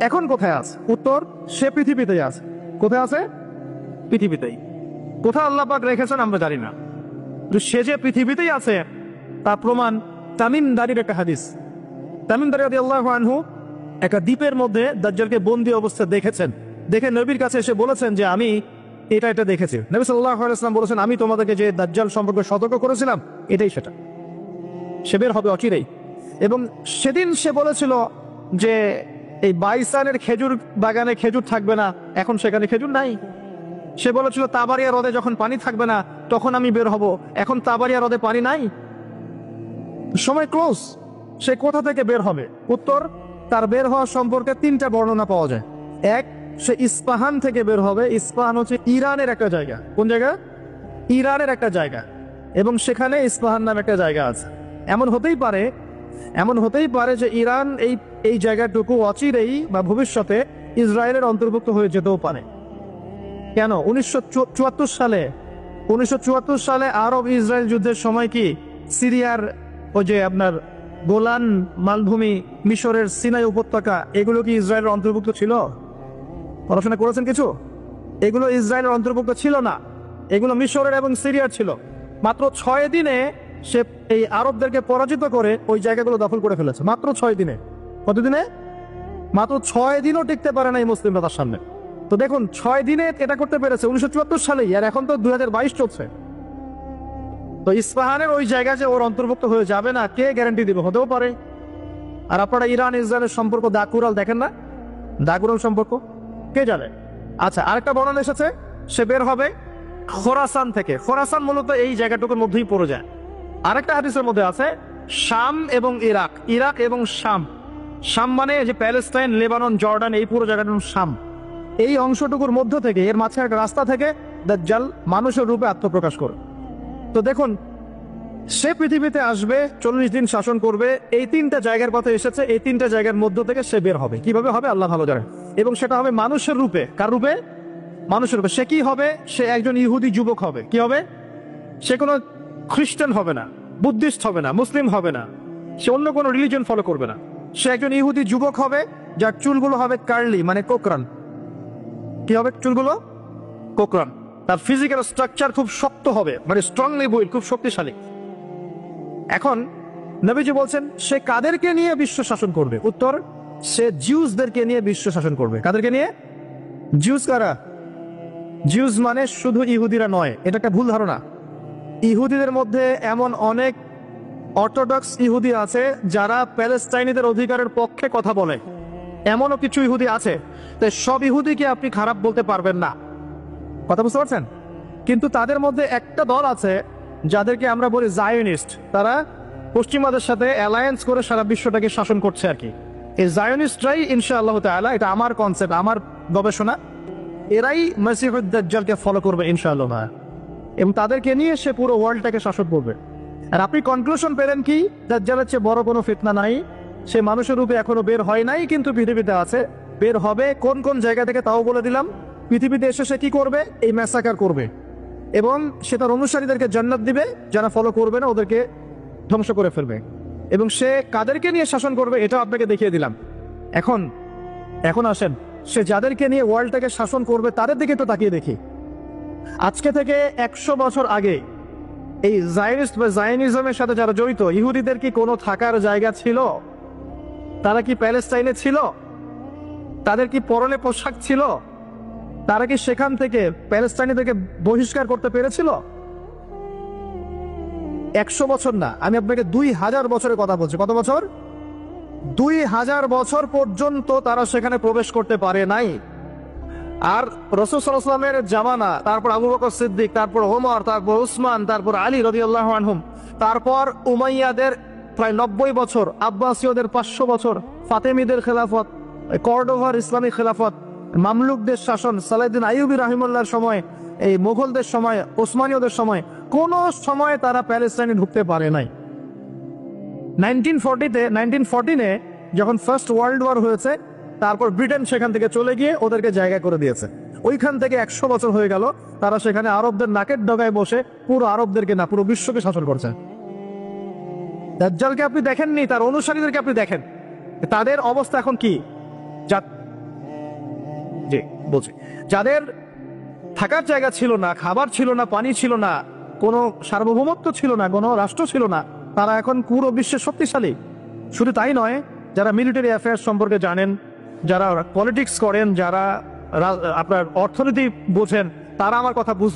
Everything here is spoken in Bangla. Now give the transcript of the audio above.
এখন কোথায় আছে? উত্তর, সে পৃথিবীতেই আছে। কোথায় আছে? পৃথিবীতেই। কোথায় আল্লাহ পাক রেখেছেন আমরা জানি না, তো সে যে পৃথিবীতেই আছে তার প্রমাণ তামিম দারির একটা হাদিস। তামিম দারি রাদিয়াল্লাহু আনহু একটা দ্বীপের মধ্যে দাজ্জালকে বন্দী অবস্থায় দেখেছেন। দেখে নবীর কাছে এসে বলেছেন যে আমি এটা দেখেছি। নবী সাল্লাল্লাহু আলাইহি ওয়াসাল্লাম বলেছেন, আমি তোমাদেরকে যে দাজ্জাল সম্পর্কে সতর্ক করেছিলাম এটাই সেটা, সে বের হবে অচিরেই। এবং সেদিন সে বলেছিল যে এই বাইসানের খেজুর বাগানে খেজুর থাকবে না, এখন সেখানে খেজুর নাই। সে বলেছিল তাবারিয়া হ্রদে যখন পানি থাকবে না তখন আমি বের হব, এখন তাবারিয়া হ্রদে পানি নাই, সময় ক্লোজ। সে কোথা থেকে বের হবে? উত্তর, তার বের হওয়া সম্পর্কে তিনটা বর্ণনা পাওয়া যায়। এক, সে ইস্পাহান থেকে বের হবে। ইস্পাহান হচ্ছে ইরানের একটা জায়গা। কোন জায়গা? ইরানের একটা জায়গা, এবং সেখানে ইস্পাহান নামে একটা জায়গা আছে। এমন হতেই পারে যে ইরান এই জায়গাটুকু অচিরেই বা ভবিষ্যতে ইসরায়েলের অন্তর্ভুক্ত হয়ে যেতেও পারে। কেন? 1974 সালে আরব ইসরায়েল যুদ্ধের সময় কি সিরিয়ার ওই যে আপনার গোলান মালভূমি, মিশরের সিনাই উপত্যকা, এগুলো কি ইসরায়েলের অন্তর্ভুক্ত ছিল? পড়াশোনা করেছেন কিছু? এগুলো ইসরায়েলের অন্তর্ভুক্ত ছিল না, এগুলো মিশরের এবং সিরিয়ার ছিল। মাত্র 6 দিনে সে এই আরবদেরকে পরাজিত করে ওই জায়গাগুলো দখল করে ফেলেছে। মাত্র 6 দিনে। কতদিনে? মাত্র 6 দিনও টিকতে পারে না এই মুসলিমরা তার সামনে। তো দেখুন, 6 দিনে এটা করতে পেরেছে 1974 সালেই, আর এখন তো 2022 চলছে। তো ইস্পাহানের ওই জায়গা যে ওর অন্তর্ভুক্ত হয়ে যাবে না, কে গ্যারান্টি দিবে? হতেও পারে। আর আপনারা ইরান ইসরায়েলের সম্পর্ক দাকুরাল দেখেন না? দাকুরাল সম্পর্ক কে জানে? আচ্ছা, আরেকটা বর্ণনা এসেছে সে বের হবে খোরাসান থেকে। খোরাসান মূলত এই জায়গাটুকুর মধ্যেই পড়ে যায়। আরেকটা হাদিসের মধ্যে আছে শাম এবং ইরাক, ইরাক এবং শাম। শাম মানে যে প্যালেস্টাইন, লেবানন, জর্ডান, এই পুরো জায়গাটার শাম। এই অংশটুকুর মধ্য থেকে, এর মাঝখানে একটা রাস্তা থেকে দাজ্জাল মানুষের রূপে আত্মপ্রকাশ করে। তো দেখুন, সে পৃথিবীতে আসবে, 40 দিন শাসন করবে। এই 3টা জায়গার কথা এসেছে, এই 3টা জায়গার মধ্য থেকে সে বের হবে। কিভাবে হবে আল্লাহ ভালো জানে। এবং সেটা হবে মানুষের রূপে। কার রূপে? মানুষের রূপে। সে কি হবে? সে একজন ইহুদি যুবক হবে। কি হবে? সে কোনো খ্রিস্টান হবে না, বুদ্ধিস্ট হবে না, মুসলিম হবে না, সে অন্য কোনো রিলিজন ফলো করবে না। সে একজন ইহুদি যুবক হবে যার চুলগুলো হবে কার্লি, মানে কোকরান। কি হবে? চুলগুলো কোকরান। তার ফিজিক্যাল স্ট্রাকচার খুব শক্ত হবে, মানে স্ট্রংলি বিল্ড, খুব শক্তিশালী। এখন নবীজি বলছেন সে কাদেরকে নিয়ে বিশ্ব শাসন করবে? উত্তর, সে জিউসদেরকে নিয়ে বিশ্ব শাসন করবে। কাদেরকে নিয়ে? জিউস কারা? জিউস মানে শুধু ইহুদিরা নয়, এটা একটা ভুল ধারণা। ইহুদিদের মধ্যে এমন অনেক অর্থোডক্স ইহুদি আছে যারা প্যালেস্টাইনিদের অধিকারের পক্ষে কথা বলে, এমনও কিছু ইহুদি আছে। তাই সব ইহুদিকে আপনি খারাপ বলতে পারবেন না, কথা বুঝতে পারছেন? কিন্তু তাদের মধ্যে একটা দল আছে যাদেরকে আমরা বলি জায়োনিস্ট। তারা পশ্চিমাদের সাথে অ্যালায়েন্স করে সারা বিশ্বটাকে শাসন করছে আর কি। এই জায়োনিস্টরাই ইনশাআল্লাহ তাআলা, এটা আমার কনসেপ্ট, আমার গবেষণা, এরাই মসিহুদ দাজ্জালকে ফলো করবে ইনশাআল্লাহ, এবং তাদেরকে নিয়ে সে পুরো ওয়ার্ল্ডটাকে শাসন করবে। আর আপনি কনক্লুশন পেলেন কি? দাজ্জালের চেয়ে বড় কোনো ফিতনা নাই। সে মানুষের রূপে এখনো বের হয় নাই, কিন্তু পৃথিবীতে আছে, বের হবে। কোন কোন জায়গা থেকে তাও বলে দিলাম। পৃথিবীতে এসে সে কি করবে? এই ম্যাসাকার করবে, এবং সে তার অনুসারীদেরকে জান্নাত দিবে, যারা ফলো করবে না ওদেরকে ধ্বংস করে ফেলবে। এবং সে কাদেরকে নিয়ে শাসন করবে এটা আপনাকে দেখিয়ে দিলাম। এখন আসেন, সে যাদেরকে নিয়ে ওয়ার্ল্ডটাকে শাসন করবে তাদের দিকে তো তাকিয়ে দেখি। আজকে থেকে 100 বছর আগে এই জায়নিস্ট বা জায়নিজমের সাথে যারা জড়িত, ইহুদিদের কি কোনো থাকার জায়গা ছিল? তারা কি প্যালেস্টাইনে ছিল? তাদের কি পরনে পোশাক ছিল? তারা কি সেখান থেকে প্যালেস্টাইনিদেরকে বহিষ্কার করতে পেরেছিল? 100 বছর না, আমি আপনাকে 2000 বছরের কথা বলছি। কত বছর? 2000 বছর পর্যন্ত তারা সেখানে প্রবেশ করতে পারে নাই। আর রাসূল সাল্লাল্লাহু আলাইহি ওয়াসাল্লামের জামানা, তারপর আবু বকর সিদ্দিক, তারপর ওমর, তারপর উসমান, তারপর আলী রাদিয়াল্লাহু আনহুম, তারপর উমাইয়াদের প্রায় 90 বছর, আব্বাসীয়দের 500 বছর, ফাতেমিদের খেলাফত, কর্ডোভার ইসলামী খেলাফত, মামলুকদের শাসন, সালাউদ্দিন আইয়ুবী রাহিমাহুল্লাহর সময়, এই মুঘলদের সময়, ওসমানীয়দের সময়, কোন সময় তারা প্যালেস্টাইনে ঢুকতে পারে নাই। 1914-এ যখন ফার্স্ট ওয়ার্ল্ড ওয়ার হয়েছে, তারপর ব্রিটেন সেখান থেকে চলে গিয়ে ওদেরকে জায়গা করে দিয়েছে। ওইখান থেকে 100 বছর হয়ে গেল তারা সেখানে আরবদের নাকের ডগায় বসে পুরো আরবদেরকে না, পুরো বিশ্বকে শাসন করছে। দাজ্জালকে আপনি দেখেননি, তার অনুসারীদেরকে আপনি দেখেন, তাদের অবস্থা এখন কি? জি, বলছি যাদের থাকার জায়গা ছিল না, খাবার ছিল না, পানি ছিল না, কোনো সার্বভৌমত্ব ছিল না, কোনো রাষ্ট্র ছিল না, তারা এখন পুরো বিশ্বের শক্তিশালী। শুধু তাই নয়, যারা মিলিটারি অ্যাফেয়ার্স সম্পর্কে জানেন, যারা পলিটিক্স করেন, যারা আপনার অর্থনীতি বোঝেন, তারা আমার কথা বুঝ